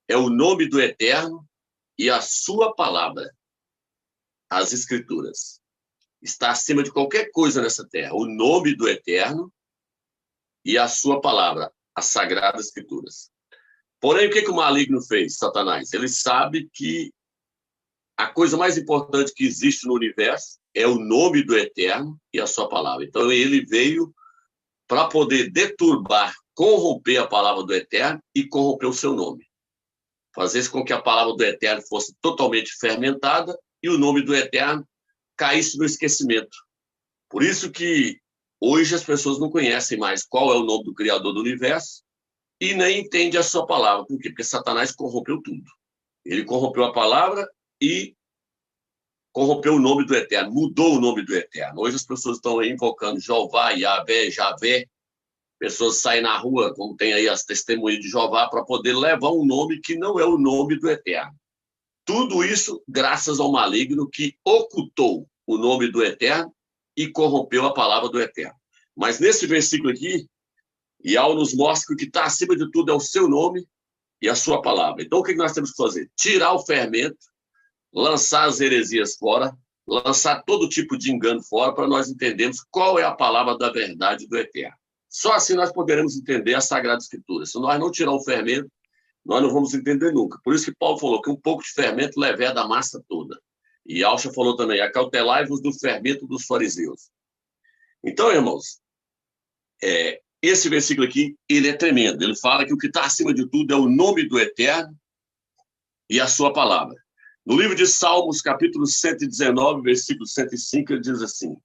é o nome do Eterno e a sua palavra, as Escrituras. Está acima de qualquer coisa nessa terra, o nome do Eterno e a sua palavra, as Sagradas Escrituras. Porém, o que o maligno fez, Satanás? Ele sabe que a coisa mais importante que existe no universo é o nome do Eterno e a sua palavra. Então, ele veio para poder deturbar, corromper a palavra do Eterno e corromper o seu nome. Fazer com que a palavra do Eterno fosse totalmente fermentada e o nome do Eterno caísse no esquecimento. Por isso que hoje as pessoas não conhecem mais qual é o nome do Criador do universo e nem entendem a sua palavra. Por quê? Porque Satanás corrompeu tudo. Ele corrompeu a palavra e corrompeu o nome do Eterno, mudou o nome do Eterno. Hoje as pessoas estão aí invocando Jeová, Yahvé, Javé. Pessoas saem na rua, como tem aí as testemunhas de Jeová, para poder levar um nome que não é o nome do Eterno. Tudo isso graças ao maligno que ocultou o nome do Eterno e corrompeu a palavra do Eterno. Mas nesse versículo aqui, Yahweh nos mostra que o que está acima de tudo é o seu nome e a sua palavra. Então, o que nós temos que fazer? Tirar o fermento, lançar as heresias fora, lançar todo tipo de engano fora, para nós entendermos qual é a palavra da verdade do Eterno. Só assim nós poderemos entender a Sagrada Escritura. Se nós não tirar o fermento, nós não vamos entender nunca. Por isso que Paulo falou que um pouco de fermento leveda a massa toda. E Alcha falou também, acautelai-vos do fermento dos fariseus. Então, irmãos, esse versículo aqui, ele é tremendo. Ele fala que o que está acima de tudo é o nome do Eterno e a sua palavra. No livro de Salmos, capítulo 119, versículo 105, ele diz assim: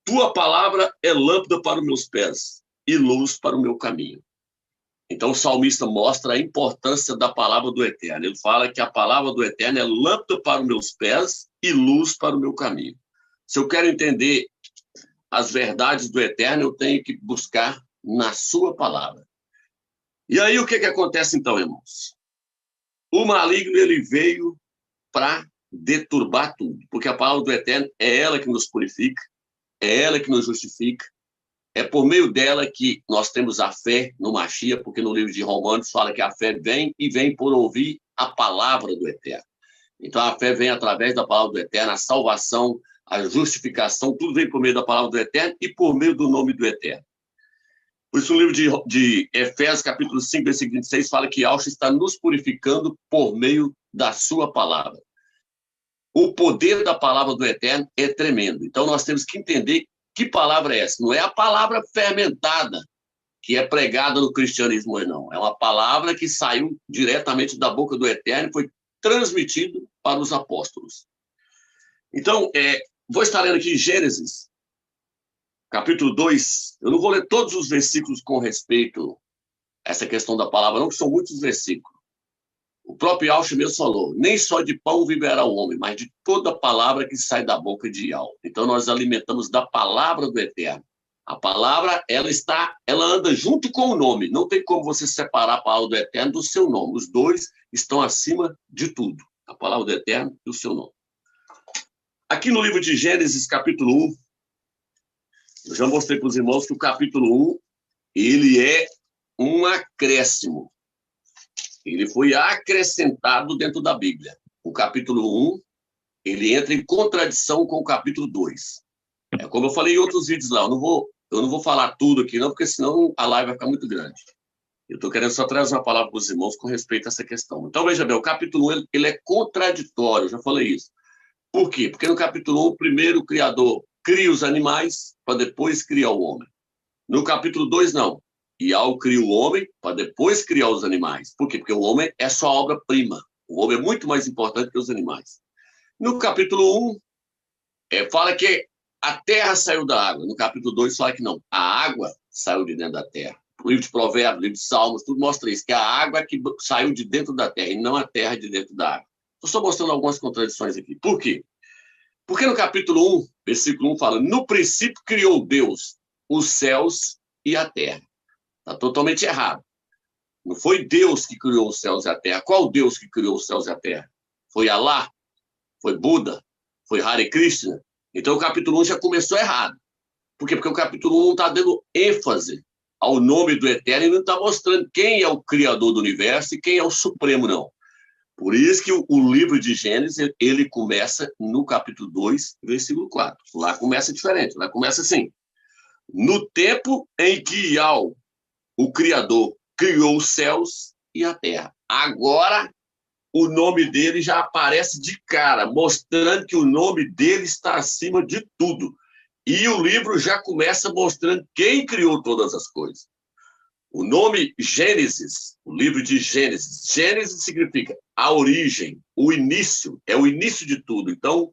tua palavra é lâmpada para os meus pés e luz para o meu caminho. Então o salmista mostra a importância da palavra do Eterno. Ele fala que a palavra do Eterno é lâmpada para os meus pés e luz para o meu caminho. Se eu quero entender as verdades do Eterno, eu tenho que buscar na sua palavra. E aí o que acontece então, irmãos? O maligno, ele veio para deturbar tudo, porque a palavra do Eterno é ela que nos purifica, é ela que nos justifica, é por meio dela que nós temos a fé no Mashiach, porque no livro de Romanos fala que a fé vem e vem por ouvir a palavra do Eterno. Então a fé vem através da palavra do Eterno, a salvação, a justificação, tudo vem por meio da palavra do Eterno e por meio do nome do Eterno. Por isso o livro de Efésios, capítulo 5, versículo 26, fala que Alcha está nos purificando por meio da sua palavra. O poder da palavra do Eterno é tremendo. Então nós temos que entender que palavra é essa. Não é a palavra fermentada que é pregada no cristianismo hoje, não. É uma palavra que saiu diretamente da boca do Eterno e foi transmitido para os apóstolos. Então, vou estar lendo aqui Gênesis, capítulo 2. Eu não vou ler todos os versículos com respeito a essa questão da palavra, não, que são muitos versículos. O próprio Alcha mesmo falou, nem só de pão viverá o homem, mas de toda palavra que sai da boca de Yahweh. Então nós alimentamos da palavra do Eterno. A palavra, ela anda junto com o nome. Não tem como você separar a palavra do Eterno do seu nome. Os dois estão acima de tudo. A palavra do Eterno e o seu nome. Aqui no livro de Gênesis, capítulo 1, eu já mostrei para os irmãos que o capítulo 1, ele é um acréscimo. Ele foi acrescentado dentro da Bíblia. O capítulo 1, ele entra em contradição com o capítulo 2. É como eu falei em outros vídeos lá, eu não vou falar tudo aqui não, porque senão a live vai ficar muito grande. Eu estou querendo só trazer uma palavra para os irmãos com respeito a essa questão. Então, veja bem, o capítulo 1, ele é contraditório, eu já falei isso. Por quê? Porque no capítulo 1, primeiro o Criador cria os animais, para depois criar o homem. No capítulo 2, não. Yahweh cria o homem para depois criar os animais. Por quê? Porque o homem é sua obra-prima. O homem é muito mais importante que os animais. No capítulo 1, fala que a terra saiu da água. No capítulo 2, fala que não. A água saiu de dentro da terra. O livro de Provérbios, o livro de Salmos, tudo mostra isso, que a água é que saiu de dentro da terra e não a terra de dentro da água. Estou só mostrando algumas contradições aqui. Por quê? Porque no capítulo 1, versículo 1, fala, no princípio criou Deus os céus e a terra. Está totalmente errado. Não foi Deus que criou os céus e a terra. Qual Deus que criou os céus e a terra? Foi Alá? Foi Buda? Foi Hare Krishna? Então o capítulo 1 já começou errado. Por quê? Porque o capítulo 1 está dando ênfase ao nome do Eterno e não está mostrando quem é o Criador do universo e quem é o Supremo, não. Por isso que o livro de Gênesis, ele começa no capítulo 2, versículo 4. Lá começa diferente, lá começa assim. No tempo em que Yahweh, o Criador, criou os céus e a terra. Agora, o nome dele já aparece de cara, mostrando que o nome dele está acima de tudo. E o livro já começa mostrando quem criou todas as coisas. O nome Gênesis, o livro de Gênesis, Gênesis significa a origem, o início, é o início de tudo. Então,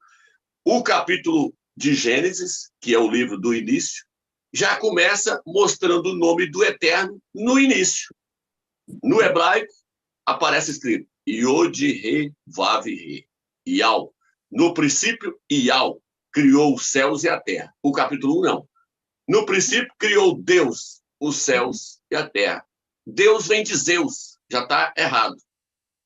o capítulo de Gênesis, que é o livro do início, já começa mostrando o nome do Eterno no início. No hebraico, aparece escrito Yod-He-Vav-He, Yau. No princípio, Yau criou os céus e a terra. O capítulo 1, não. No princípio, criou Deus os céus e a terra. Deus vem de Zeus, já está errado.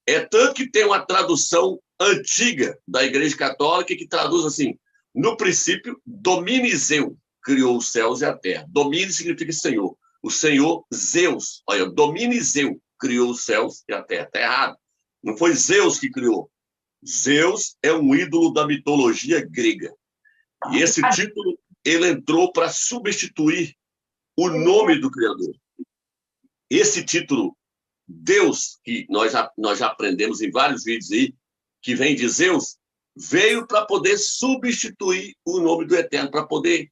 É tanto que tem uma tradução antiga da Igreja Católica que traduz assim, no princípio, Dominizeu criou os céus e a terra. Domine significa Senhor. O Senhor, Zeus, olha, Dominizeu criou os céus e a terra. Está errado. Não foi Zeus que criou. Zeus é um ídolo da mitologia grega. E esse título, ele entrou para substituir o nome do Criador. Esse título, Deus, que nós já aprendemos em vários vídeos aí, que vem de Zeus, veio para poder substituir o nome do Eterno, para poder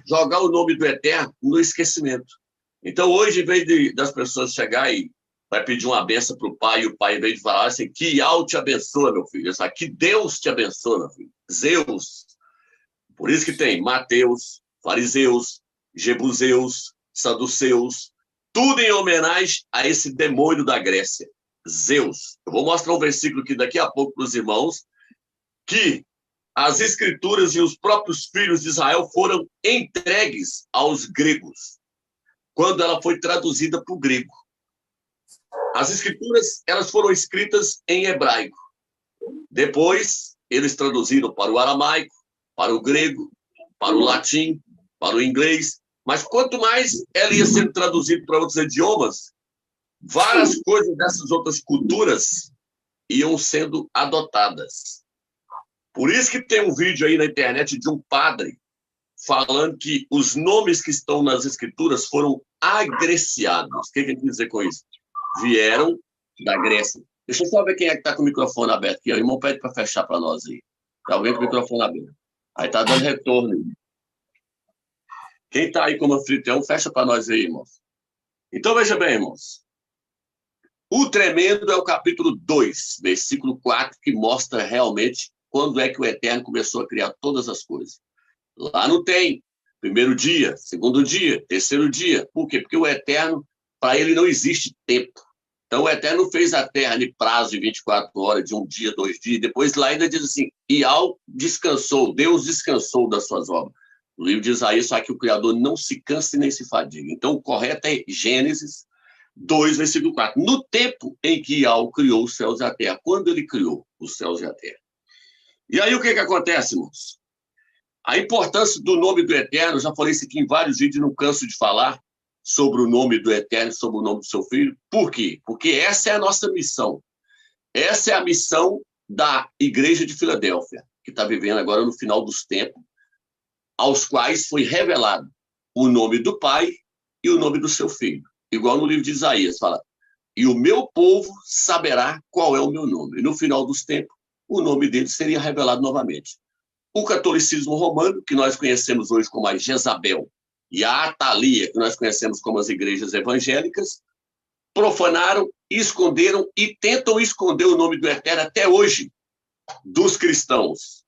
jogar o nome do Eterno no esquecimento. Então, hoje, em vez das pessoas chegar e vai pedir uma benção para o pai, e o pai, em vez de falar assim, que Yahweh te abençoa, meu filho, que Deus te abençoa, meu filho. Zeus. Por isso que tem Mateus, fariseus, jebuseus, saduceus, tudo em homenagem a esse demônio da Grécia, Zeus. Eu vou mostrar um versículo aqui daqui a pouco para os irmãos, que as escrituras e os próprios filhos de Israel foram entregues aos gregos, quando ela foi traduzida para o grego. As escrituras, elas foram escritas em hebraico. Depois, eles traduziram para o aramaico, para o grego, para o latim, para o inglês. Mas quanto mais ela ia sendo traduzida para outros idiomas, várias coisas dessas outras culturas iam sendo adotadas. Por isso que tem um vídeo aí na internet de um padre falando que os nomes que estão nas escrituras foram agreciados. O que ele quer dizer com isso? Vieram da Grécia. Deixa eu só ver quem é que está com o microfone aberto aqui. O irmão pede para fechar para nós aí. Tem alguém com o microfone aberto. Aí está dando retorno. Quem está aí como anfitrião, fecha para nós aí, irmãos. Então, veja bem, irmãos. O tremendo é o capítulo 2, versículo 4, que mostra realmente quando é que o Eterno começou a criar todas as coisas. Lá não tem primeiro dia, segundo dia, terceiro dia. Por quê? Porque o Eterno, para ele não existe tempo. Então, o Eterno fez a terra de prazo de 24 horas, de um dia, 2 dias. Depois, lá ainda diz assim, Yahweh descansou, Deus descansou das suas obras. No livro de Isaías, só que o Criador não se cansa nem se fadiga. Então, o correto é Gênesis 2, versículo 4. No tempo em que Yahweh criou os céus e a terra. Quando ele criou os céus e a terra. E aí, o que acontece, irmãos? A importância do nome do Eterno, já falei isso aqui em vários vídeos, não canso de falar sobre o nome do Eterno, sobre o nome do seu filho. Por quê? Porque essa é a nossa missão. Essa é a missão da Igreja de Filadélfia, que está vivendo agora no final dos tempos, aos quais foi revelado o nome do Pai e o nome do seu Filho. Igual no livro de Isaías, fala, e o meu povo saberá qual é o meu nome. E no final dos tempos, o nome dele seria revelado novamente. O catolicismo romano, que nós conhecemos hoje como a Jezabel, e a Atalia, que nós conhecemos como as igrejas evangélicas, profanaram, esconderam e tentam esconder o nome do Eterno até hoje dos cristãos,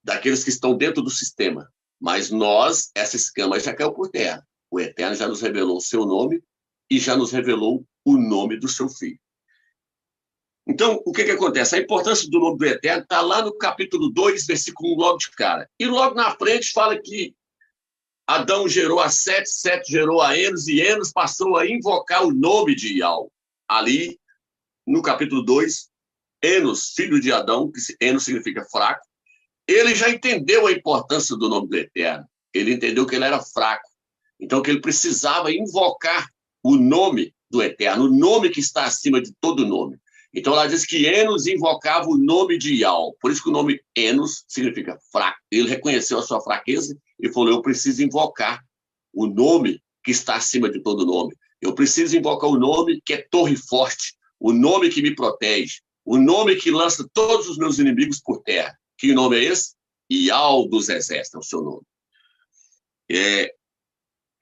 daqueles que estão dentro do sistema. Mas nós, essa escama já caiu por terra. O Eterno já nos revelou o seu nome e já nos revelou o nome do seu filho. Então, o que acontece? A importância do nome do Eterno está lá no capítulo 2, versículo 1, logo de cara. E logo na frente fala que Adão gerou a Sete, Sete gerou a Enos, e Enos passou a invocar o nome de Yahweh. Ali, no capítulo 2, Enos, filho de Adão, que Enos significa fraco, ele já entendeu a importância do nome do Eterno. Ele entendeu que ele era fraco. Então, que ele precisava invocar o nome do Eterno, o nome que está acima de todo nome. Então, ela diz que Enos invocava o nome de Yahweh. Por isso que o nome Enos significa fraco. Ele reconheceu a sua fraqueza e falou, eu preciso invocar o nome que está acima de todo nome. Eu preciso invocar o nome que é torre forte, o nome que me protege, o nome que lança todos os meus inimigos por terra. Que nome é esse? Yahweh dos exércitos, é o seu nome.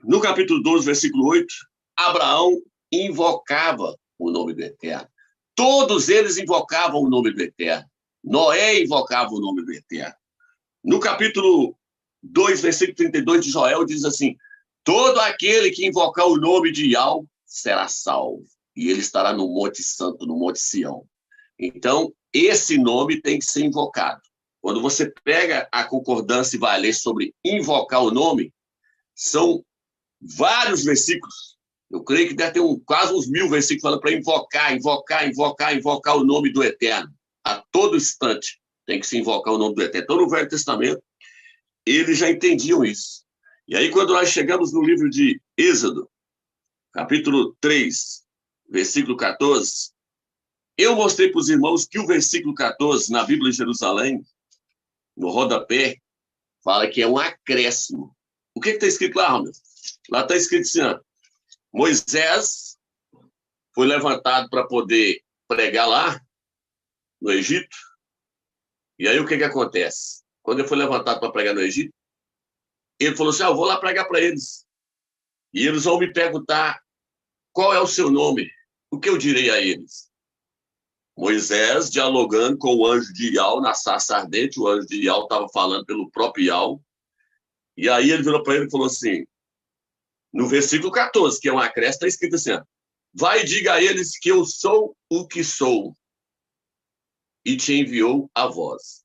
No capítulo 12, versículo 8, Abraão invocava o nome do Eterno. Todos eles invocavam o nome do Eterno. Noé invocava o nome do Eterno. No capítulo 2, versículo 32 de Joel, diz assim, todo aquele que invocar o nome de Yahweh será salvo, e ele estará no Monte Santo, no Monte Sião. Então, esse nome tem que ser invocado. Quando você pega a concordância e vai ler sobre invocar o nome, são vários versículos. Eu creio que deve ter quase uns 1000 versículos falando para invocar o nome do Eterno. A todo instante tem que se invocar o nome do Eterno. Então, no Velho Testamento, eles já entendiam isso. E aí, quando nós chegamos no livro de Êxodo, capítulo 3, versículo 14, eu mostrei para os irmãos que o versículo 14, na Bíblia de Jerusalém, no rodapé, fala que é um acréscimo. O que está escrito lá, Romeu? Lá está escrito assim, ó, Moisés foi levantado para poder pregar lá, no Egito. E aí o que acontece? Quando ele foi levantado para pregar no Egito, ele falou assim, eu vou lá pregar para eles. E eles vão me perguntar qual é o seu nome. O que eu direi a eles? Moisés, dialogando com o anjo de Yahweh na sarça ardente, o anjo de Yahweh estava falando pelo próprio Yahweh. E aí ele virou para ele e falou assim, no versículo 14, que é um acréscimo, está escrito assim, vai e diga a eles que eu sou o que sou, e te enviou a voz.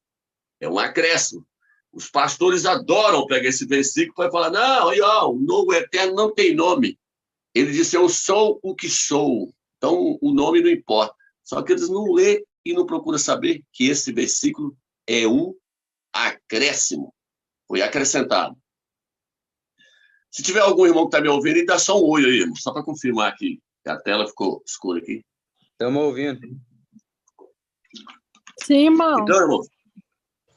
É um acréscimo. Os pastores adoram pegar esse versículo para falar, não, o novo eterno não tem nome. Ele disse, eu sou o que sou. Então, o nome não importa. Só que eles não lêem e não procuram saber que esse versículo é um acréscimo. Foi acrescentado. Se tiver algum irmão que está me ouvindo, dá só um oi aí, irmão, só para confirmar aqui. A tela ficou escura aqui. Estamos ouvindo. Sim, irmão. Então, irmão,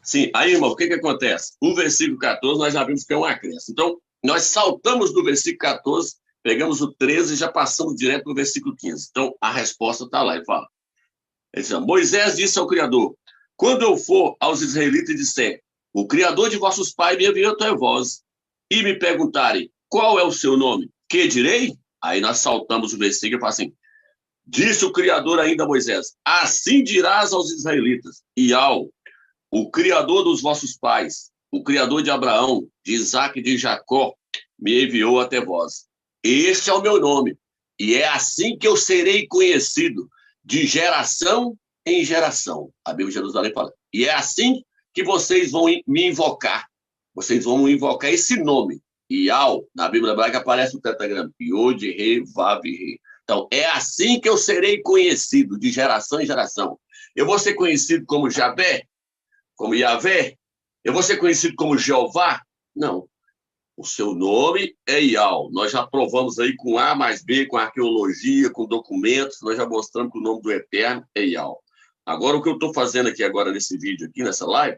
sim, aí, irmão, o que acontece? O versículo 14, nós já vimos que é um acréscimo. Então, nós saltamos do versículo 14, pegamos o 13 e já passamos direto para o versículo 15. Então, a resposta está lá, ele fala. Ele diz, Moisés disse ao Criador, quando eu for aos israelitas e disser, o Criador de vossos pais me enviou até vós, e me perguntarem, qual é o seu nome? Que direi? Aí nós saltamos o versículo e fala assim, disse o Criador ainda a Moisés, assim dirás aos israelitas, Yahweh, o Criador dos vossos pais, o Criador de Abraão, de Isaque e de Jacó, me enviou até vós. Este é o meu nome, e é assim que eu serei conhecido, de geração em geração. A Bíblia de Jerusalém fala, e é assim que vocês vão me invocar. Vocês vão invocar esse nome. Yahweh, na Bíblia hebraica aparece o tetragrama, Yod, Re, Vav, Re. Então, é assim que eu serei conhecido, de geração em geração. Eu vou ser conhecido como Javé, como Yahvé? Eu vou ser conhecido como Jeová? Não. O seu nome é Yahweh. Nós já provamos aí com A mais B, com arqueologia, com documentos, nós já mostramos que o nome do Eterno é Yahweh. Agora, o que eu estou fazendo aqui agora nesse vídeo, aqui nessa live,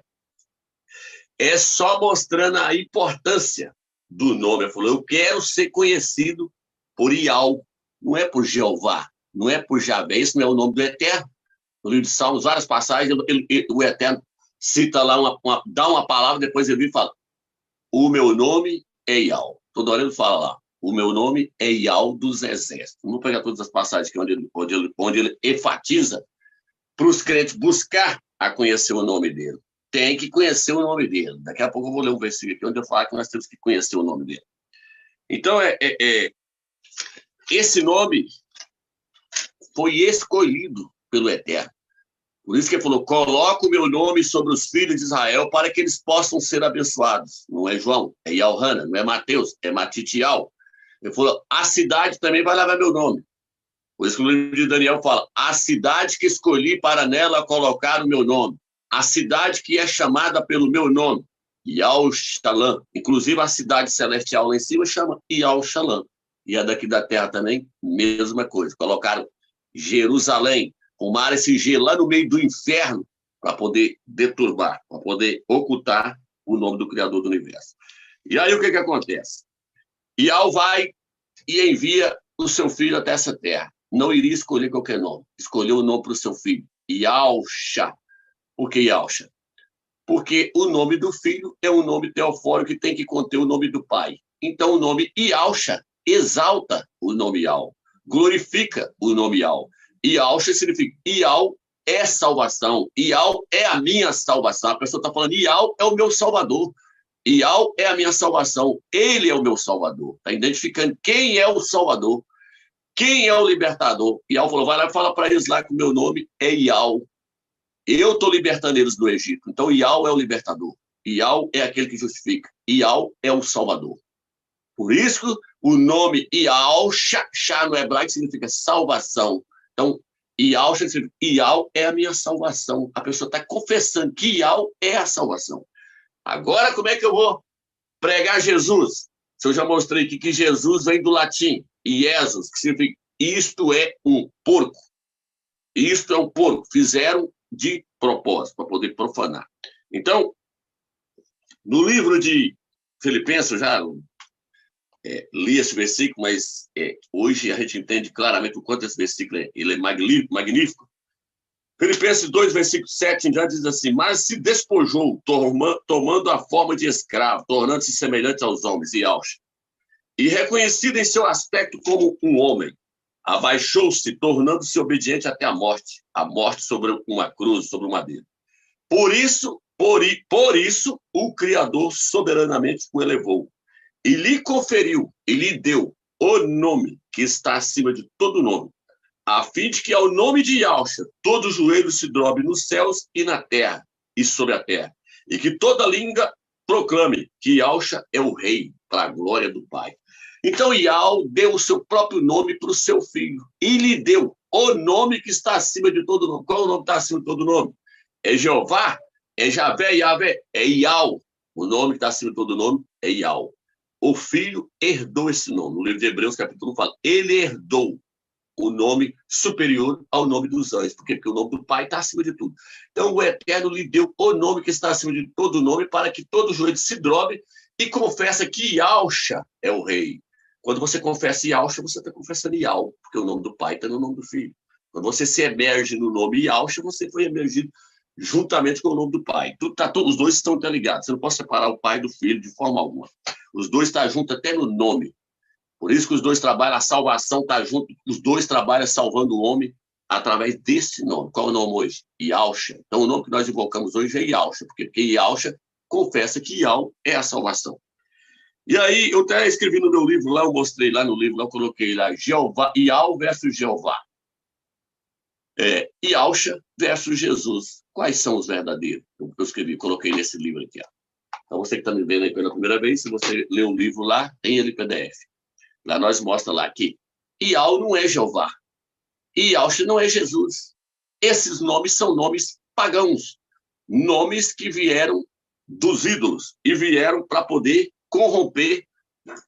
é só mostrando a importância do nome. Ele falou, eu quero ser conhecido por Yahweh, não é por Jeová, não é por Javé, isso não é o nome do Eterno. No livro de Salmos, várias passagens, o Eterno cita lá, dá uma palavra, depois ele vem e fala, o meu nome é Yahweh. Toda hora ele fala lá, o meu nome é Yahweh dos exércitos. Vamos pegar todas as passagens aqui onde ele enfatiza para os crentes buscar a conhecer o nome dele. Tem que conhecer o nome dele. Daqui a pouco eu vou ler um versículo aqui onde eu falo que nós temos que conhecer o nome dele. Então, esse nome foi escolhido pelo Eterno. Por isso que ele falou, coloca o meu nome sobre os filhos de Israel para que eles possam ser abençoados. Não é João, é Yauhana, não é Mateus, é Matitial. Ele falou, a cidade também vai levar meu nome. Por isso que o livro de Daniel fala, a cidade que escolhi para nela colocar o meu nome. A cidade que é chamada pelo meu nome. Yal Shalom. Inclusive, a cidade celestial lá em cima chama Yal Shalom. E a daqui da terra também, mesma coisa. Colocaram Jerusalém, arrumaram esse G lá no meio do inferno para poder deturbar, para poder ocultar o nome do Criador do Universo. E aí o que acontece? Yal vai e envia o seu filho até essa terra. Não iria escolher qualquer nome. Escolheu o nome para o seu filho. Yalcha. Por que Yalcha? Porque o nome do filho é um nome teofórico que tem que conter o nome do pai. Então, o nome Yalcha exalta o nome Yal, glorifica o nome Yal. Yalcha significa Yal é salvação, Yal é a minha salvação. A pessoa está falando, Yal é o meu salvador, Yal é a minha salvação, ele é o meu salvador. Está identificando quem é o salvador, quem é o libertador. Yal falou, vai lá e fala para eles lá que o meu nome é Yal. Eu estou libertando eles do Egito. Então, Yal é o libertador. Yal é aquele que justifica. Yal é o salvador. Por isso, o nome Yal, Shá no hebraico significa salvação. Então, Yal significa Yal é a minha salvação. A pessoa está confessando que Yal é a salvação. Agora, como é que eu vou pregar Jesus? Se eu já mostrei aqui que Jesus vem do latim, Iesus, que significa isto é um porco. Isto é um porco. Fizeram de propósito, para poder profanar. Então, no livro de Filipenses, eu já li esse versículo, mas hoje a gente entende claramente o quanto esse versículo ele é magnífico. Filipenses 2, versículo 7 em diante diz assim, mas se despojou, tomando a forma de escravo, tornando-se semelhante aos homens, e reconhecido em seu aspecto como um homem, abaixou-se, tornando-se obediente até a morte sobre uma cruz, sobre um madeiro. Por isso, o Criador soberanamente o elevou e lhe conferiu, e lhe deu o nome que está acima de todo nome, a fim de que ao nome de Yalcha todo joelho se dobre nos céus e na terra e sobre a terra, e que toda língua proclame que Yalcha é o Rei, para a glória do Pai. Então, Yal deu o seu próprio nome para o seu filho e lhe deu o nome que está acima de todo nome. Qual é o nome que está acima de todo nome? É Jeová? É Javé, Yahvé? É Yal. O nome que está acima de todo nome é Yal. O filho herdou esse nome. No livro de Hebreus, capítulo 1, fala, ele herdou o nome superior ao nome dos anjos. Por quê? Porque o nome do Pai está acima de tudo. Então, o Eterno lhe deu o nome que está acima de todo nome para que todo joelho se dobre e confessa que Yalcha é o Rei. Quando você confessa Yalcha, você está confessando Yal, porque o nome do Pai está no nome do Filho. Quando você se emerge no nome Yalcha, você foi emergido juntamente com o nome do Pai. Os dois estão interligados. Você não pode separar o Pai do Filho de forma alguma. Os dois estão juntos até no nome. Por isso que os dois trabalham, a salvação está junto, os dois trabalham salvando o homem através desse nome. Qual é o nome hoje? Yalcha. Então, o nome que nós invocamos hoje é Yalcha, porque Yalcha confessa que Yal é a salvação. E aí, eu até escrevi no meu livro lá, eu mostrei lá no livro, lá, eu coloquei lá, Jeová, Yal versus Jeová. Yalcha versus Jesus. Quais são os verdadeiros? Eu escrevi, coloquei nesse livro aqui. Ó. Então, você que está me vendo aí pela primeira vez, se você ler o livro lá, tem ele PDF. Lá nós mostra lá que Yal não é Jeová. Yalcha não é Jesus. Esses nomes são nomes pagãos. Nomes que vieram dos ídolos e vieram para poder corromper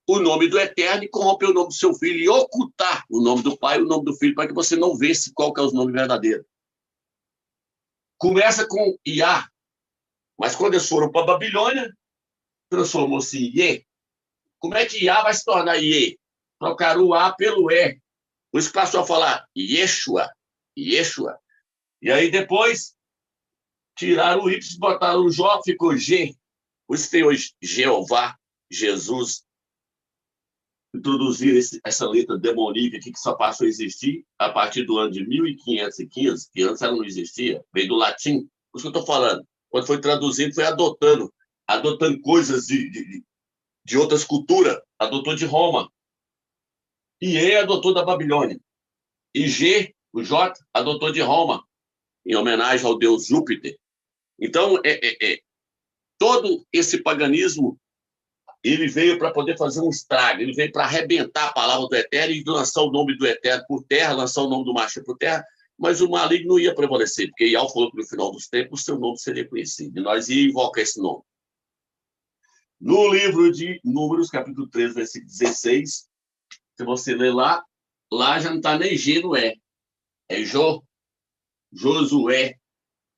o nome do Eterno e corromper o nome do seu filho e ocultar o nome do Pai e o nome do Filho para que você não vesse qual que é o nome verdadeiro. Começa com Iá, mas quando eles foram para a Babilônia, transformou-se em Iê. Como é que Iá vai se tornar Iê? Trocaram o A pelo E. Por isso que passou a falar Yeshua. Yeshua. E aí depois tiraram o Y, botaram o J, ficou G. Por isso tem hoje Jeová, Jesus. Introduzir essa letra demoníaca aqui que só passou a existir a partir do ano de 1515, que antes ela não existia, veio do latim. Por isso que eu estou falando. Quando foi traduzindo, foi adotando coisas de outras culturas. Adotou de Roma. E E adotou da Babilônia. E G, o J, adotou de Roma, em homenagem ao deus Júpiter. Então, todo esse paganismo, ele veio para poder fazer um estrago, ele veio para arrebentar a palavra do Eterno e lançar o nome do Eterno por terra, lançar o nome do Mashiach por terra, mas o maligno não ia prevalecer, porque Yal falou que no final dos tempos o seu nome seria conhecido, e nós íamos invocar esse nome. No livro de Números, capítulo 3, versículo 16, se você ler lá, lá já não está nem G, não é. É Josué,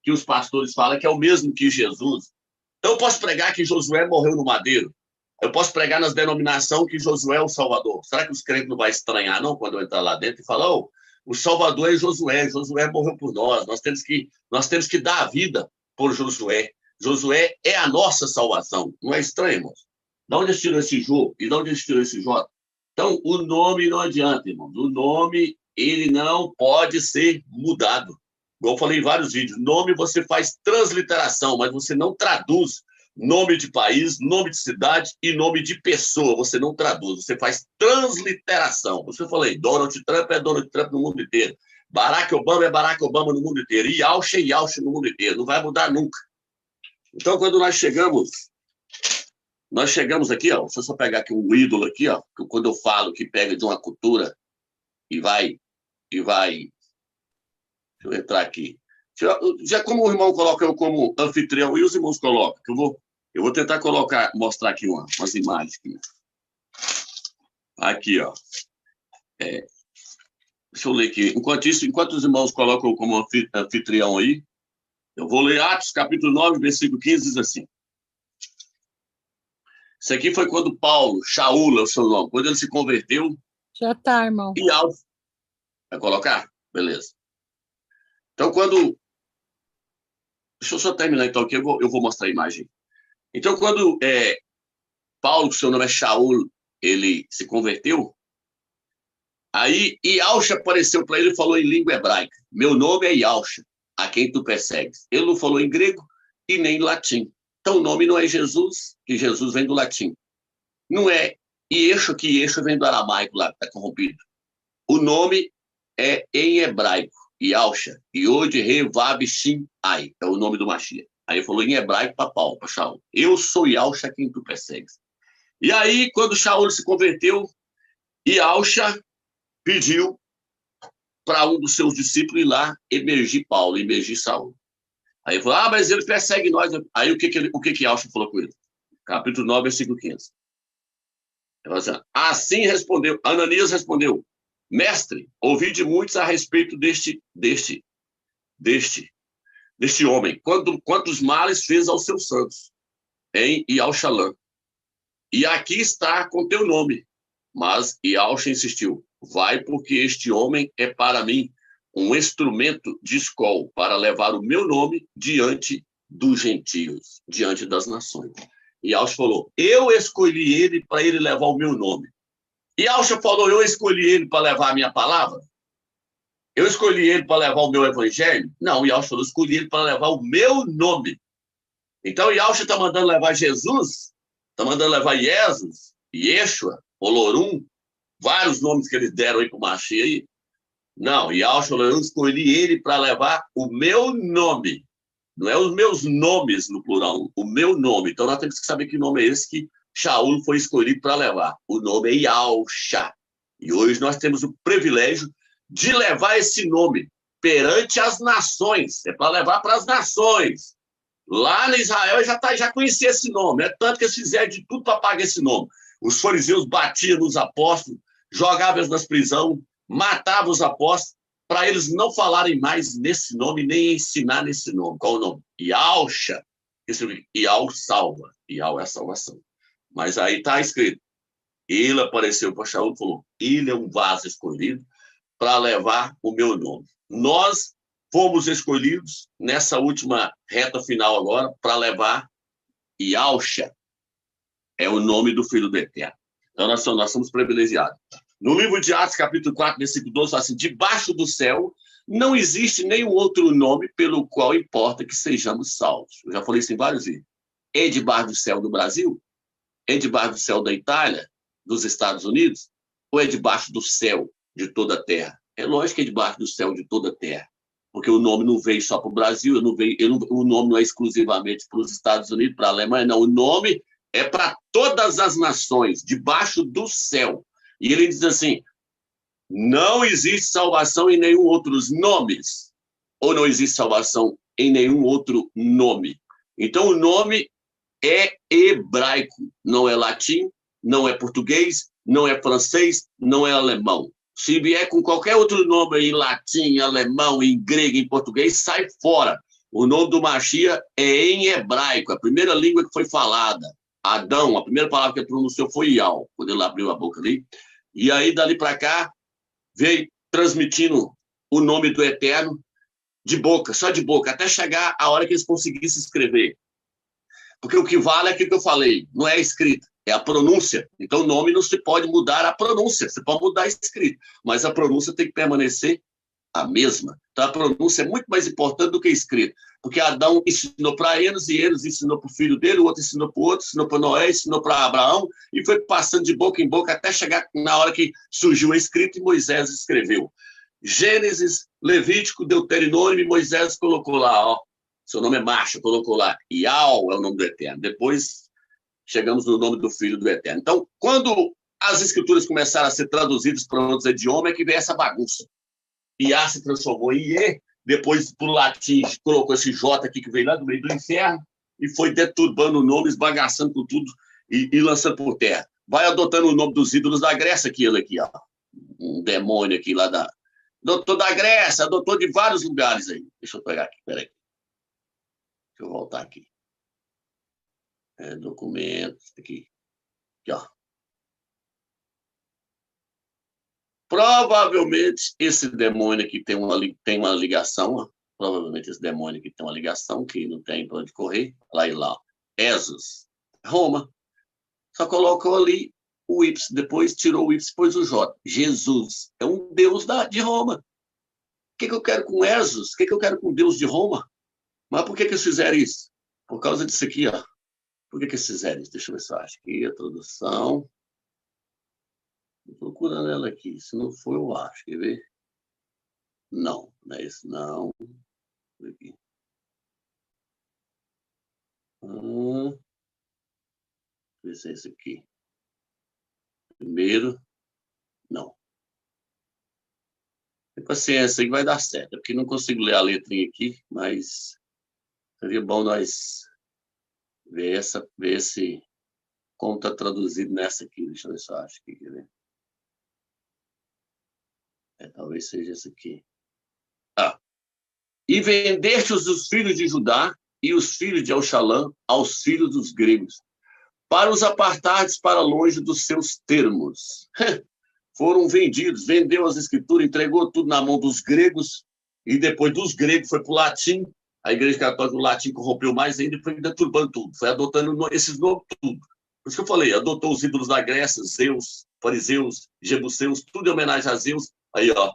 que os pastores falam que é o mesmo que Jesus. Então, eu posso pregar que Josué morreu no madeiro. Eu posso pregar nas denominações que Josué é o Salvador. Será que os crentes não vão estranhar, não, quando eu entrar lá dentro e falar, oh, o Salvador é Josué, Josué morreu por nós, nós temos que dar a vida por Josué. Josué é a nossa salvação. Não é estranho, irmãos? De onde eles tiram esse Jô e de onde eles tiram esse J? Então, o nome não adianta, irmãos. O nome, ele não pode ser mudado. Como eu falei em vários vídeos, nome você faz transliteração, mas você não traduz nome de país, nome de cidade e nome de pessoa. Você não traduz, você faz transliteração. Você falei, Donald Trump é Donald Trump no mundo inteiro. Barack Obama é Barack Obama no mundo inteiro. Yaucha é Yaucha no mundo inteiro. Não vai mudar nunca. Então, quando nós chegamos aqui, ó, deixa eu só pegar aqui um ídolo aqui, ó, quando eu falo que pega de uma cultura e vai, deixa eu entrar aqui. Já como o irmão coloca eu como anfitrião e os irmãos colocam, que eu vou tentar mostrar aqui umas imagens aqui. Aqui, ó. Deixa eu ler aqui. Enquanto os irmãos colocam eu como anfitrião aí, eu vou ler Atos, capítulo 9, versículo 15, diz assim. Isso aqui foi quando Paulo, Shaul é o seu nome, quando ele se converteu. Já tá, irmão. E Alfa. Vai colocar? Beleza. Então, deixa eu só terminar, então, aqui, eu vou mostrar a imagem. Então, quando Paulo, que seu nome é Shaul, ele se converteu, aí Yaucha apareceu para ele e falou em língua hebraica. Meu nome é Yaucha, a quem tu persegues. Ele não falou em grego e nem em latim. Então, o nome não é Jesus, que Jesus vem do latim. Não é Yeshua, que Yeshua vem do aramaico lá, que está corrompido. O nome é em hebraico, Yaucha, Yod Revav Shin Ai, é o nome do Mashiach. Aí ele falou em hebraico para Paulo, para Shaul. Eu sou Yaucha, quem tu persegues. E aí, quando Shaul se converteu, Yaucha pediu para um dos seus discípulos ir lá emergir Paulo, emergir Saul. Aí ele falou, mas ele persegue nós. Aí o que Yaucha falou com ele? Capítulo 9, versículo 15. Ele falou assim respondeu, Ananias respondeu, mestre, ouvi de muitos a respeito deste homem, quantos males fez aos seus santos, em Yauchalã. E aqui está com teu nome. Mas Yaucha insistiu, vai porque este homem é para mim um instrumento de escol para levar o meu nome diante dos gentios, diante das nações. E Yaucha falou, eu escolhi ele para ele levar o meu nome. E Yaucha falou, eu escolhi ele para levar a minha palavra? Eu escolhi ele para levar o meu evangelho? Não, Yaucha falou, eu escolhi ele para levar o meu nome. Então, Yaucha está mandando levar Jesus, está mandando levar Jesus, Yeshua, Olorum, vários nomes que eles deram aí para o Mashiach aí. Não, Yaucha falou, eu escolhi ele para levar o meu nome. Não é os meus nomes no plural, o meu nome. Então, nós temos que saber que nome é esse que Shaul foi escolhido para levar. O nome é Yaucha. E hoje nós temos o privilégio de levar esse nome perante as nações. É para levar para as nações. Lá em Israel já conhecia esse nome. É tanto que eles fizeram de tudo para pagar esse nome. Os fariseus batiam nos apóstolos, jogavam eles nas prisões, matavam os apóstolos, para eles não falarem mais nesse nome, nem ensinar nesse nome. Qual o nome? Yaucha. Yau salva. Yau é a salvação. Mas aí está escrito, ele apareceu para Shaul e falou, ele é um vaso escolhido para levar o meu nome. Nós fomos escolhidos nessa última reta final agora para levar Yaucha, é o nome do Filho do Eterno. Então nós somos privilegiados. No livro de Atos, capítulo 4, versículo 12, fala assim, debaixo do céu não existe nenhum outro nome pelo qual importa que sejamos salvos. Eu já falei isso em vários vídeos. É debaixo do céu do Brasil? É debaixo do céu da Itália? Dos Estados Unidos? Ou é debaixo do céu de toda a terra? É lógico que é debaixo do céu de toda a terra. Porque o nome não veio só para o Brasil, o nome não é exclusivamente para os Estados Unidos, para a Alemanha, não. O nome é para todas as nações, debaixo do céu. E ele diz assim, não existe salvação em nenhum outros nomes, ou não existe salvação em nenhum outro nome. Então, o nome é hebraico, não é latim, não é português, não é francês, não é alemão. Se vier com qualquer outro nome em latim, alemão, em grego, em português, sai fora. O nome do Mashiach é em hebraico, a primeira língua que foi falada. Adão, a primeira palavra que ele pronunciou foi Yau, quando ele abriu a boca ali. E aí, dali para cá, veio transmitindo o nome do Eterno de boca, só de boca, até chegar a hora que eles conseguissem escrever. Porque o que vale é aquilo que eu falei, não é a escrita, é a pronúncia. Então, o nome não se pode mudar a pronúncia, você pode mudar a escrita, mas a pronúncia tem que permanecer a mesma. Então, a pronúncia é muito mais importante do que a escrita, porque Adão ensinou para Enos, e Enos ensinou para o filho dele, o outro ensinou para o outro, ensinou para Noé, ensinou para Abraão, e foi passando de boca em boca até chegar na hora que surgiu a escrita e Moisés escreveu. Gênesis, Levítico, Deuteronômio, e Moisés colocou lá, ó, seu nome é Marcha, colocou lá, Iau é o nome do Eterno. Depois chegamos no nome do Filho do Eterno. Então, quando as escrituras começaram a ser traduzidas para outros idiomas, é que veio essa bagunça. Iá se transformou em Iê, depois para o latim colocou esse J aqui que veio lá do meio do inferno e foi deturbando o nome, esbagaçando com tudo e lançando por terra. Vai adotando o nome dos ídolos da Grécia, aquele aqui, ó, um demônio aqui lá da... Doutor da Grécia, adotou de vários lugares aí. Deixa eu pegar aqui, peraí. Deixa eu voltar aqui. Documentos, aqui. Aqui, ó. Provavelmente esse demônio aqui tem uma ligação, ó. Provavelmente esse demônio aqui tem uma ligação, que não tem para onde correr. Lá e lá. Esos, Roma. Só colocou ali o Y, depois tirou o Y, pôs o J. Jesus é um deus de Roma. O que eu quero com Esos? O que eu quero com o deus de Roma? Mas por que eles fizeram isso? Por causa disso aqui, ó. Por que eles fizeram isso? Deixa eu ver se eu acho aqui, a tradução. Estou procurando ela aqui. Se não for, eu acho. Quer ver? Não, não é isso, não. Aqui. Deixa eu ver se é esse aqui. Primeiro, não. Tem paciência aí que vai dar certo. É porque não consigo ler a letrinha aqui, mas seria bom nós ver esse como está traduzido nessa aqui. Deixa eu ver se eu acho aqui. Quer ver? Talvez seja esse aqui. E vendeste os filhos de Judá e os filhos de Elxalã aos filhos dos gregos, para os apartardes para longe dos seus termos. Foram vendidos, vendeu as escrituras, entregou tudo na mão dos gregos, e depois dos gregos foi para o latim. A Igreja Católica, o latim corrompeu mais ainda e foi deturbando tudo, foi adotando esses nomes tudo. Por isso que eu falei, adotou os ídolos da Grécia, Zeus, fariseus, jebuseus, tudo em homenagem a Zeus. Aí, ó,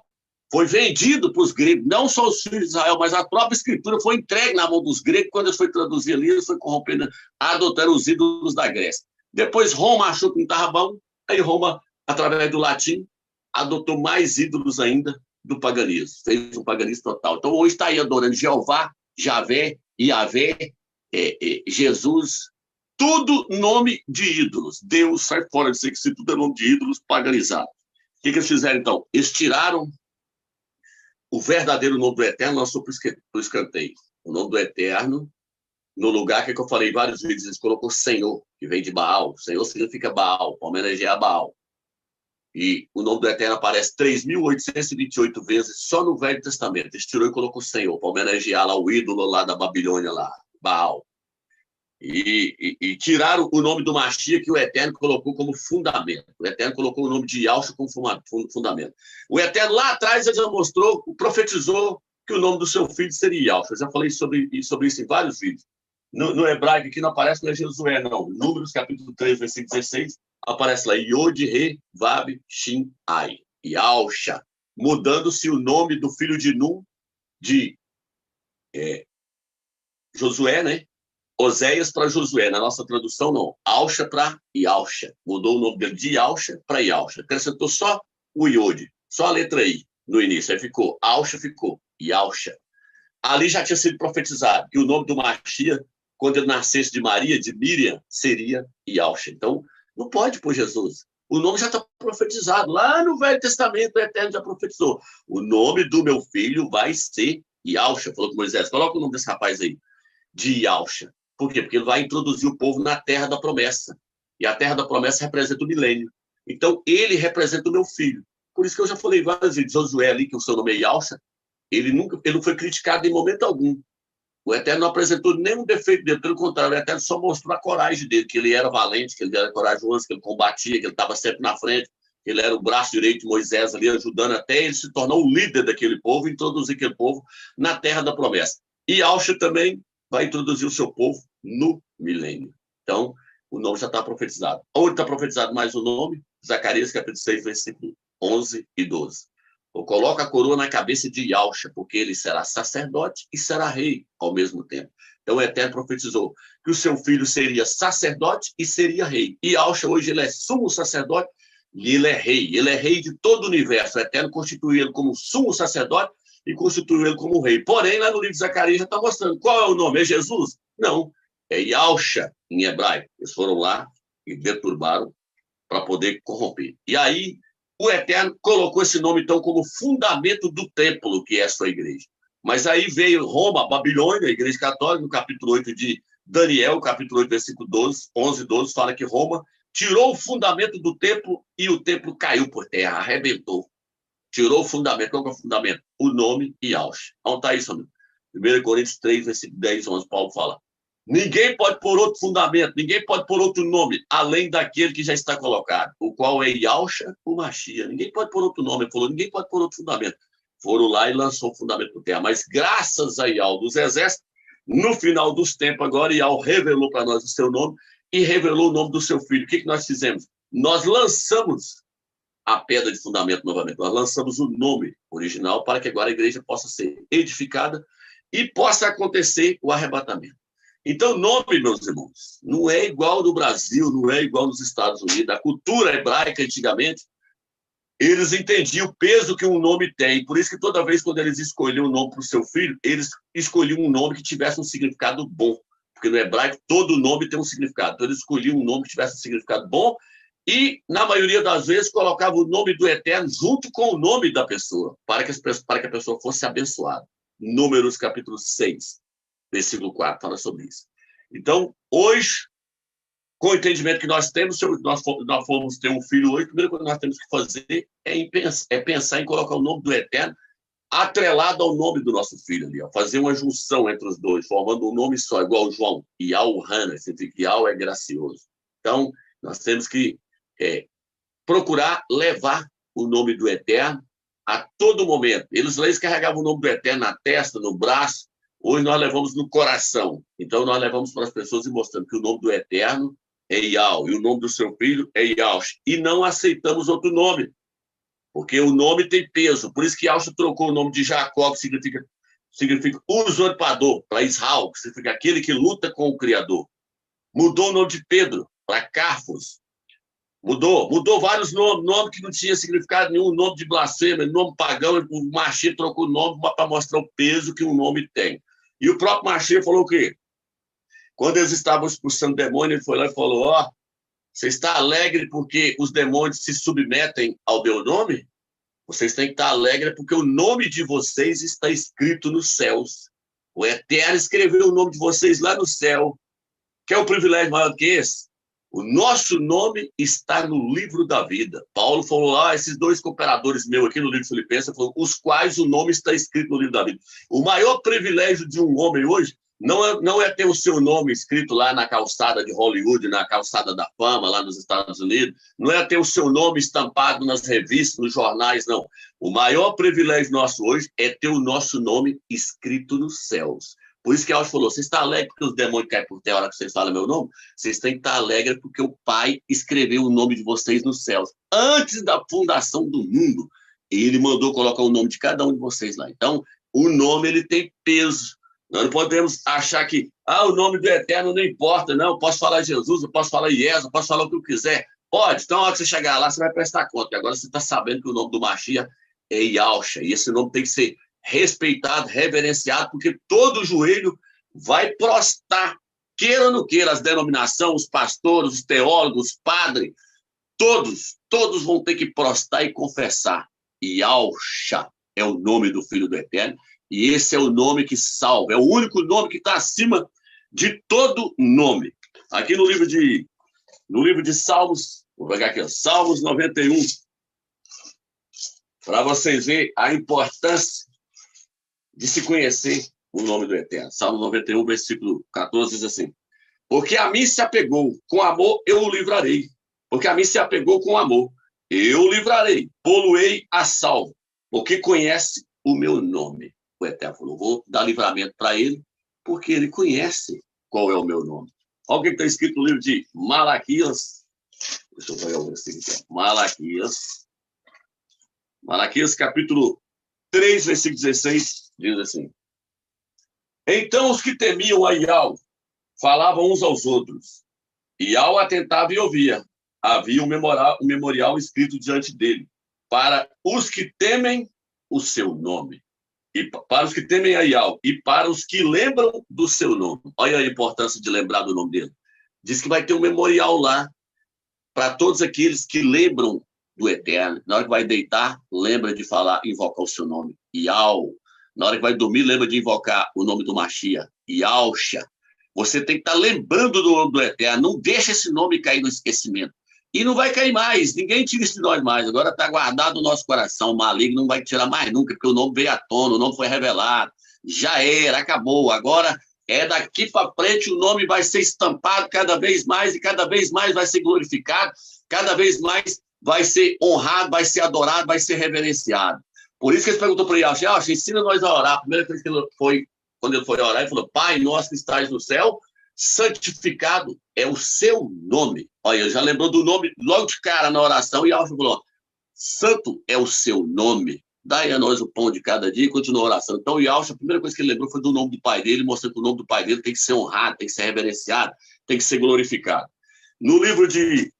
foi vendido para os gregos, não só os filhos de Israel, mas a própria escritura foi entregue na mão dos gregos. Quando eles foram traduzir ali, eles foram corrompendo, adotando os ídolos da Grécia. Depois Roma achou que não estava bom, aí Roma, através do latim, adotou mais ídolos ainda do paganismo, fez um paganismo total. Então hoje está aí adorando Jeová, Javé, Iavé, Jesus, tudo nome de ídolos. Deus sai fora disso, que tudo é nome de ídolos paganizados. O que eles fizeram então? Eles tiraram o verdadeiro nome do Eterno, lançou para o escanteio. O nome do Eterno, no lugar que eu falei em vários vídeos, eles colocou Senhor, que vem de Baal. Senhor significa Baal, para homenagear Baal. E o nome do Eterno aparece 3.828 vezes só no Velho Testamento. Eles tirou e colocou Senhor, para homenagear lá o ídolo lá da Babilônia, lá, Baal. E tiraram o nome do Mashiach que o Eterno colocou como fundamento. O Eterno colocou o nome de Yahshua como fundamento. O Eterno lá atrás ele já mostrou, profetizou que o nome do seu filho seria Yahshua. Eu já falei sobre isso em vários vídeos. No hebraico aqui não aparece, não é Josué, não. Números, capítulo 3, versículo 16, aparece lá Yod, Re, Vav, Shin, Ai. Yahshua. Mudando-se o nome do filho de Nun, de Josué, né? Oséias para Josué, na nossa tradução não, Alxa para Yalxa, mudou o nome dele de Yalxa para Yalxa, acrescentou só o Iode, só a letra I no início, aí ficou, Alxa ficou, Yalxa. Ali já tinha sido profetizado que o nome do Mashiach, quando ele nascesse de Maria, de Miriam, seria Yalxa. Então, não pode pôr Jesus. O nome já está profetizado, lá no Velho Testamento, o Eterno já profetizou. O nome do meu filho vai ser Yalxa, falou com Moisés, coloca o nome desse rapaz aí, de Yalxa. Por quê? Porque ele vai introduzir o povo na terra da promessa. E a terra da promessa representa o milênio. Então, ele representa o meu filho. Por isso que eu já falei várias vezes, Josué ali, que o seu nome é Yalcha, ele não foi criticado em momento algum. O Eterno não apresentou nenhum defeito dele, pelo contrário, o Eterno só mostrou a coragem dele, que ele era valente, que ele era corajoso, que ele combatia, que ele estava sempre na frente, que ele era o braço direito de Moisés ali, ajudando até ele se tornar o líder daquele povo, introduzir aquele povo na terra da promessa. E Yalcha também vai introduzir o seu povo no milênio. Então, o nome já está profetizado. Onde está profetizado mais o nome? Zacarias, capítulo 6, versículo 11 e 12. Eu coloco a coroa na cabeça de Yalcha, porque ele será sacerdote e será rei ao mesmo tempo. Então o Eterno profetizou que o seu filho seria sacerdote e seria rei. E Yalcha hoje ele é sumo sacerdote e ele é rei. Ele é rei de todo o universo. O Eterno constituiu ele como sumo sacerdote e constituiu ele como rei. Porém, lá no livro de Zacarias já está mostrando qual é o nome. É Jesus? Não. É Yalcha em hebraico. Eles foram lá e deturbaram para poder corromper. E aí o Eterno colocou esse nome, então, como fundamento do templo, que é a sua igreja. Mas aí veio Roma, a Babilônia, a igreja católica, no capítulo 8 de Daniel, capítulo 8, versículo 12, 11 e 12, fala que Roma tirou o fundamento do templo e o templo caiu por terra, arrebentou. Tirou o fundamento. Qual que é o fundamento? O nome e Yalcha. Onde está isso, amigo? 1 Coríntios 3, versículo 10, 11, Paulo fala: ninguém pode pôr outro fundamento, ninguém pode pôr outro nome, além daquele que já está colocado, o qual é Yalcha, o Machia. Ninguém pode pôr outro nome. Ele falou, ninguém pode pôr outro fundamento. Foram lá e lançou o fundamento por terra. Mas graças a Yahweh dos exércitos, no final dos tempos agora, Yahweh revelou para nós o seu nome e revelou o nome do seu filho. O que nós fizemos? Nós lançamos a pedra de fundamento novamente. Nós lançamos o nome original para que agora a igreja possa ser edificada e possa acontecer o arrebatamento. Então, nome, meus irmãos, não é igual no Brasil, não é igual nos Estados Unidos. A cultura hebraica, antigamente, eles entendiam o peso que um nome tem. Por isso que toda vez quando eles escolhiam um nome para o seu filho, eles escolhiam um nome que tivesse um significado bom. Porque no hebraico, todo nome tem um significado. Então, eles escolhiam um nome que tivesse um significado bom e, na maioria das vezes, colocavam o nome do Eterno junto com o nome da pessoa, para que a pessoa fosse abençoada. Números, capítulo 6. Versículo 4 fala sobre isso. Então, hoje, com o entendimento que nós temos, se nós formos ter um filho hoje, a primeira coisa que nós temos que fazer é pensar em colocar o nome do Eterno atrelado ao nome do nosso filho ali, ó, fazer uma junção entre os dois, formando um nome só, igual João, Yahweh, significa que Yahweh é gracioso. Então, nós temos que procurar levar o nome do Eterno a todo momento. Eles carregavam o nome do Eterno na testa, no braço. Hoje nós levamos no coração. Então, nós levamos para as pessoas e mostrando que o nome do Eterno é Yahweh, e o nome do seu filho é Yalcha. E não aceitamos outro nome, porque o nome tem peso. Por isso que Yalcha trocou o nome de Jacó, que significa usurpador, para Israel, que significa aquele que luta com o Criador. Mudou o nome de Pedro para Carfos. Mudou vários nomes, nome que não tinha significado nenhum, nome de blasfêmia, nome pagão. O Machia trocou o nome para mostrar o peso que um nome tem. E o próprio Machia falou o quê? Quando eles estavam expulsando demônio, ele foi lá e falou, ó, você está alegre porque os demônios se submetem ao meu nome? Vocês têm que estar alegres porque o nome de vocês está escrito nos céus. O Eterno escreveu o nome de vocês lá no céu. Quer um privilégio maior do que esse? O nosso nome está no livro da vida. Paulo falou lá, esses dois cooperadores meus aqui no livro de Filipenses, falou, os quais o nome está escrito no livro da vida. O maior privilégio de um homem hoje não é ter o seu nome escrito lá na calçada de Hollywood, na calçada da fama, lá nos Estados Unidos, não é ter o seu nome estampado nas revistas, nos jornais, não. O maior privilégio nosso hoje é ter o nosso nome escrito nos céus. Por isso que Alves falou, você está alegre porque os demônios caem por terra na hora que vocês falam meu nome? Vocês têm que estar alegres porque o Pai escreveu o nome de vocês nos céus. Antes da fundação do mundo, ele mandou colocar o nome de cada um de vocês lá. Então, o nome ele tem peso. Nós não podemos achar que o nome do Eterno não importa, não. Eu posso falar Jesus, eu posso falar Jesus, eu posso falar o que eu quiser. Pode, então, na hora que você chegar lá, você vai prestar conta. E agora você está sabendo que o nome do Machia é Yalcha. E esse nome tem que ser respeitado, reverenciado, porque todo joelho vai prostrar, queira ou não queira, as denominações, os pastores, os teólogos, os padres, todos vão ter que prostrar e confessar. Yalcha é o nome do Filho do Eterno, e esse é o nome que salva, é o único nome que está acima de todo nome. Aqui no livro de Salmos, vou pegar aqui, ó, Salmos 91, para vocês verem a importância de se conhecer o nome do Eterno. Salmo 91, versículo 14, diz assim: porque a mim se apegou, com amor eu o livrarei. Porque a mim se apegou com amor, eu o livrarei, pô-lo-ei a salvo, porque conhece o meu nome. O Eterno falou: vou dar livramento para ele, porque ele conhece qual é o meu nome. Olha o que está escrito no livro de Malaquias. Deixa eu pegar o versículo aqui. Malaquias, capítulo 3, versículo 16, diz assim: então os que temiam a Iau falavam uns aos outros. Iau atentava e ouvia. Havia um memorial escrito diante dele, para os que temem o seu nome. E para os que temem a Iau, e para os que lembram do seu nome. Olha a importância de lembrar do nome dele. Diz que vai ter um memorial lá, para todos aqueles que lembram do Eterno. Na hora que vai deitar, lembra de falar, invocar o seu nome. Iau. Na hora que vai dormir, lembra de invocar o nome do Mashiach. Yausha. Você tem que estar lembrando do nome do Eterno. Não deixa esse nome cair no esquecimento. E não vai cair mais. Ninguém tira isso de nós mais. Agora está guardado no nosso coração. O maligno não vai tirar mais nunca, porque o nome veio à tona, o nome foi revelado. Já era, acabou. Agora é daqui para frente, o nome vai ser estampado cada vez mais e cada vez mais vai ser glorificado, cada vez mais vai ser honrado, vai ser adorado, vai ser reverenciado. Por isso que ele perguntou para o Yahshua: ensina nós a orar. A primeira coisa que ele foi, quando ele foi orar, ele falou: Pai nosso que estás no céu, santificado é o seu nome. Olha, ele já lembrou do nome logo de cara na oração, e Yahshua falou: santo é o seu nome. Dai a nós o pão de cada dia, e continua a oração. Então, o Yahshua, a primeira coisa que ele lembrou foi do nome do pai dele, mostrando que o nome do pai dele tem que ser honrado, tem que ser reverenciado, tem que ser glorificado. No livro de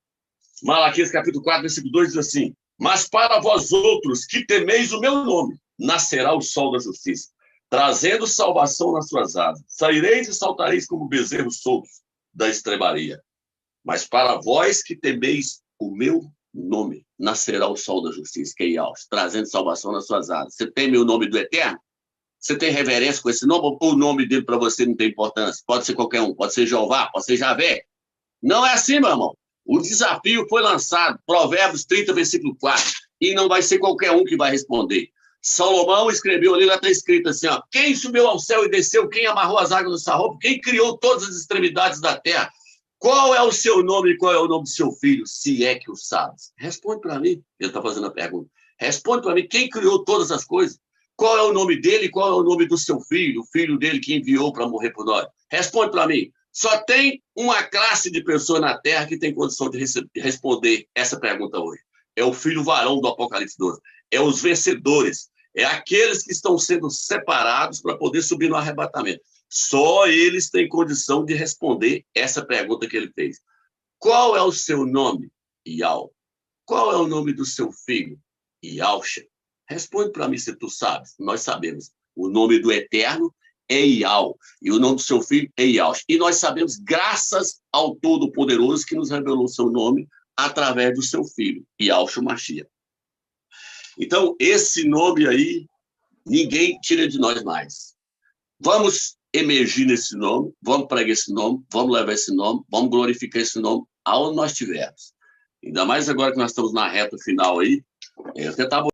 Malaquias, capítulo 4, versículo 2, diz assim: mas para vós outros que temeis o meu nome, nascerá o sol da justiça, trazendo salvação nas suas asas. Saireis e saltareis como bezerros soltos da estrebaria. Mas para vós que temeis o meu nome, nascerá o sol da justiça, que é Yahshua, trazendo salvação nas suas asas. Você teme o nome do Eterno? Você tem reverência com esse nome? Ou o nome dele para você não tem importância? Pode ser qualquer um, pode ser Jeová, pode ser Javé. Não é assim, meu irmão. O desafio foi lançado, Provérbios 30, versículo 4, e não vai ser qualquer um que vai responder. Salomão escreveu ali, lá está escrito assim: ó, quem subiu ao céu e desceu, quem amarrou as águas do sua roupa, quem criou todas as extremidades da terra? Qual é o seu nome e qual é o nome do seu filho, se é que o sabes? Responde para mim. Ele está fazendo a pergunta. Responde para mim, quem criou todas as coisas? Qual é o nome dele e qual é o nome do seu filho, o filho dele que enviou para morrer por nós? Responde para mim. Só tem uma classe de pessoas na Terra que tem condição de responder essa pergunta hoje. É o filho varão do Apocalipse 12. É os vencedores. É aqueles que estão sendo separados para poder subir no arrebatamento. Só eles têm condição de responder essa pergunta que ele fez. Qual é o seu nome, Iau? Qual é o nome do seu filho, Yausha? Responde para mim se tu sabes. Nós sabemos. O nome do Eterno é Iau. E o nome do seu filho é Yausha. E nós sabemos, graças ao Todo-Poderoso que nos revelou o seu nome através do seu filho, Yausha Mashiach. Então, esse nome aí, ninguém tira de nós mais. Vamos emergir nesse nome, vamos pregar esse nome, vamos levar esse nome, vamos glorificar esse nome aonde nós estivermos. Ainda mais agora que nós estamos na reta final aí, eu até estava